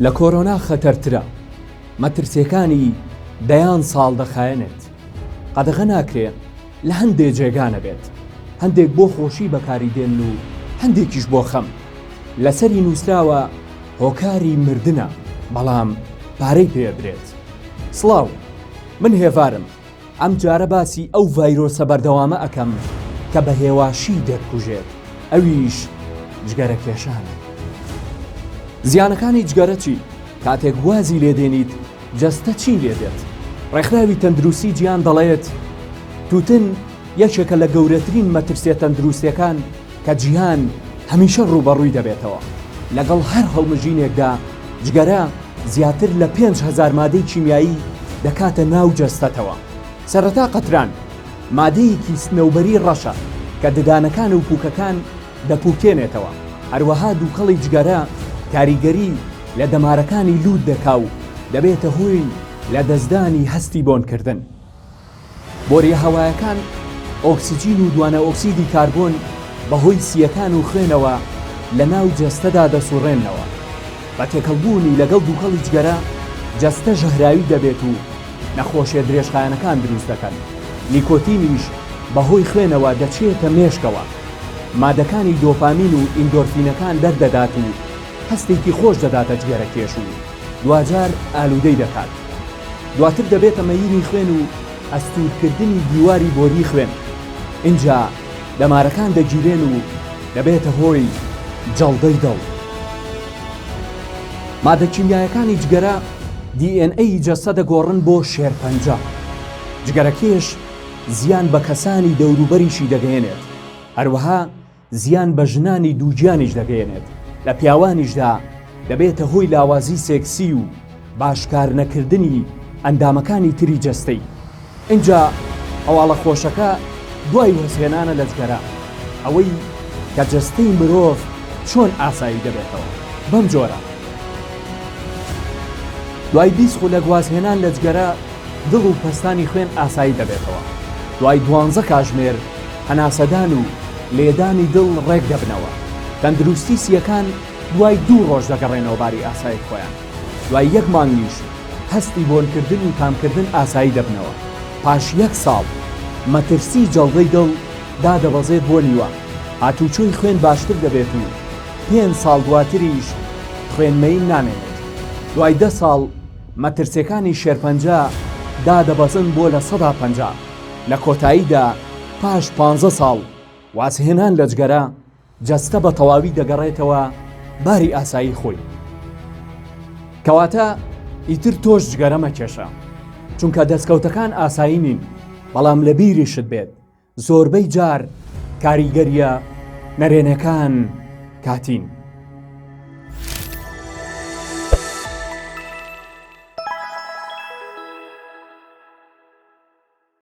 لە کۆرۆنا خەتەرترە، مەترسیەکانی دەیان ساڵ دەخایەنێت. قەدەغە ناکرێ لە هەندێک جێگانە بێت، هەندێک بۆ خۆشی بەکاری دێن و هەندێکیش بۆ خەم. لەسەری نووسراوە هۆکاری مردنە، بەڵام پارەی پێدرێت. سڵاو، من هێوارم. ئەم جارە باسی ئەو ڤایرۆسە بەردەوامە ئەەکەم کە بە هێواشی دەرکوژێت، ئەویش جگەرە کێشانە. زیانەکانی جگەرە چی؟ کاتێک وازی لێدێنیت جەستە چی لێدێت؟ ڕێکخراوی تەندروستی گیان دەڵێت تووتن یەکێکە لە گەورەترین مەترسیە تەندروستیەکان کە جیهان هەمیشە ڕوبەڕووی دەبێتەوە. لەگەڵ هەر هەڵمژینێکدا جگەرە زیاتر لە 5,000 مادەی کیمیایی دەکاتە ناو جەستەتەوە. سەرەتا قەتران مادەیەکی سنەوبەری ڕەشە کە ددانەکان و پووکەکان دەپووکێنێتەوە. هەروەها دووکەڵی جگەرە کاریگەری لە دەمارەکانی لوود دەکا و دەبێتە هۆی لە دەستدانی هەستی بۆنکردن. بۆریە هەوایەکان ئۆکسیجین و دوانە ئۆکسیدی کاربۆن بەهۆی سیەکان و خوێنەوە لە ناو جەستەدا دەسوڕێنەوە. بە تێکەڵبوونی لەگەڵ دووکەڵی جگەرە جەستە ژەهراوی دەبێت و نەخۆشیە درێژخایەنەکان دروست دەکەن. نیکۆتینیش بەهۆی خوێنەوە دەچێتە مێشکەوە. مادەکانی دۆپامین و ئیندۆرفینەکان دەردەدات و هەستێکی خۆش دەداتە جگەرە کێش و دوجار ئالوودەی دەکات. دواتر دەبێتە مەیری خوێن و ئەستورکردنی دیواری بۆری خوێن. اینجا دەمارەکان دەگیرێن و دەبێتە هۆی جەڵدەی دڵ. مادە کیمیایەکانی جگەرە DNA جەستە دەگۆڕن بۆ شێرپەنجە. جگەرەکێش زیان بە کەسانی دەوروبەریشی دەگەێنێت، هەروەها زیان بە ژنانی دووگیانیش دەگەێنێت. لە پیاوانیشدا دەبێتە هۆی لاوازی سێکسی و باشکار نەکردنی ئەندامەکانی تری جەستەی. اینجا هەواڵە خۆشەکە دوای وەسهێنانە لە جگەرە، ئەوەی کە جەستەی مرۆڤ چۆن ئاسایی دەبێتەوە. بەم جۆرە دوای 20 لە گوازهێنان لە جگەرە دڵ و پەستانی خوێن ئاسایی دەبێتەوە. دوای 12 کاتژمێر هەناسەدان و لێدانی دڵ ڕێک دەبنەوە. تەندروستی سیەکان دوای 2 ڕۆژ دەگەڕێنەوە باری ئاسایی خۆیان. دوای 1 مانگیش هەستی بۆنکردن و تامکردن ئاسایی دەبنەوە. پاش 1 ساڵ مەترسی جەڵدەی دڵ دادەبەزێت بۆ نیوە. هاتوچۆی خوێن باشتر دەبێت و 5 ساڵ دواتریش خوێنمەی نامێنێت. دوای 10 ساڵ مەترسیەکانی شێرپەنجە دادەبەزن بۆ لە 150. لە کۆتاییدا پاش 15 ساڵ وازهێنان لە جگەرە جەستە بە تەواوی دەگەڕێتەوە باری ئاسایی خۆی. کەواتە ئیتر تۆش جگەرە مەکێشە، چونکە دەستکەوتەکان ئاسایی نین، بەڵام لە بیریشت بێت زۆربەی جار کاریگەریە نەرێنەکان کاتین.